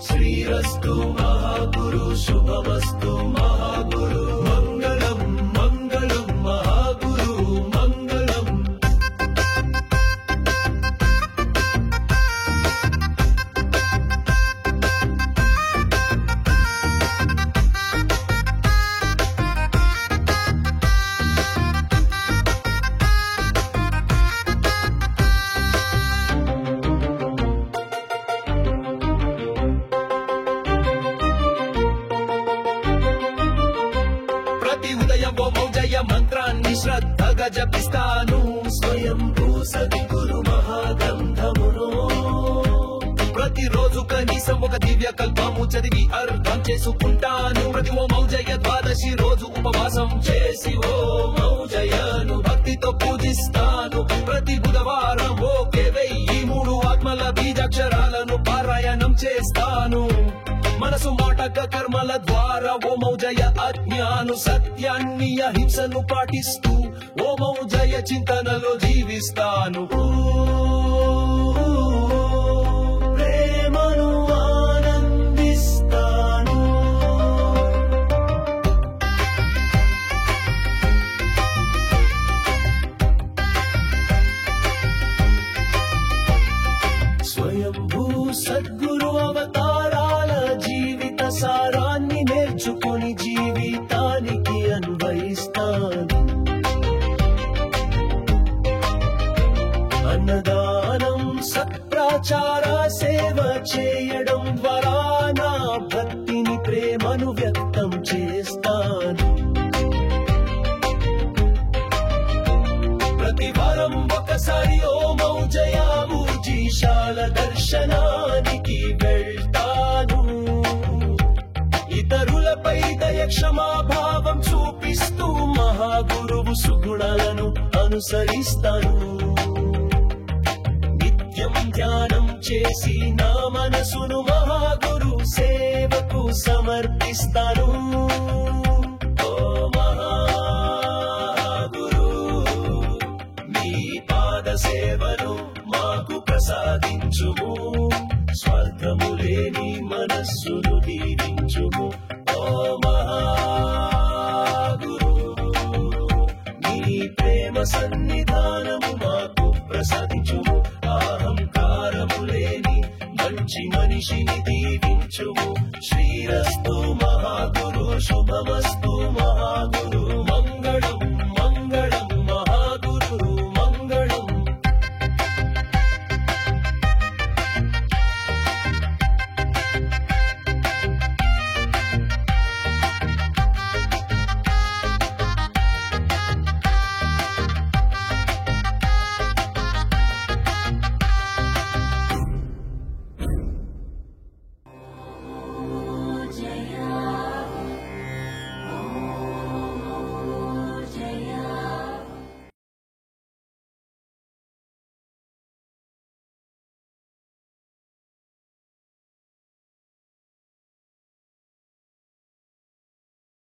శ్రీరస్తు మహాగురు శుభమస్తు మహాగురు మంగళం మంగళం మహాగురు మంగళం. ఉదయం ఓం జయ మంత్రాన్ని శ్రద్ధగా జపిస్తాను. స్వయంభూ సద్గురు మహాగ్రంథమును ప్రతిరోజు కనీసం ఒక దివ్య కల్పము చదివి అర్థం చేసుకుంటాను. ప్రతి ఓం జయ ద్వాదశి రోజు ఉపవాసం చేసి ఓం జయను భక్తితో పూజిస్తాను. ప్రతి బుధవారం ఒకే 1003 ఆత్మల బీజాక్షరాలను పారాయణం చేస్తాను. మనసు మాట కర్మల ద్వారా ఓం జయ అజ్ఞాను సత్యాన్ని అహింసను పాటిస్తూ ఓం జయ చింతనలో జీవిస్తాను. ప్రేమను ఆనందిస్తాను. స్వయంభూ సద్గురు అవతారాల జీవిత సారాన్ని నేర్చుకొని జీవితానికి అన్వయిస్తాను. అన్నదానం సత్ప్రాచార సేవ చేయడం ద్వారా నా భక్తిని ప్రేమను వ్యక్తం చేస్తాను. ప్రతి వారం ఒకసారి ఓం జయ ఊర్జిశాల దర్శనానికి వెళ్తాను. ఇతరులపై దయ క్షమాభావం చూపిస్తూ మహాగురువు సుగుణాలను అనుసరిస్తాను. నిత్యం ధ్యానం చేసి నా మనసును మహాగురు సేవకు సమర్పిస్తాను. ఓ మహాగురు మీ పాద సేవను మాకు ప్రసాదించుము. స్వార్థము లేని మనస్సును దీవించుము. ఓ మహాగురు నీ ప్రేమ సన్నిధానము మాకు ప్రసాదించుము. అహంకారము లేని మంచి మనిషిని దీవించుము. శ్రీరస్తు మహాగురు శుభమస్తు.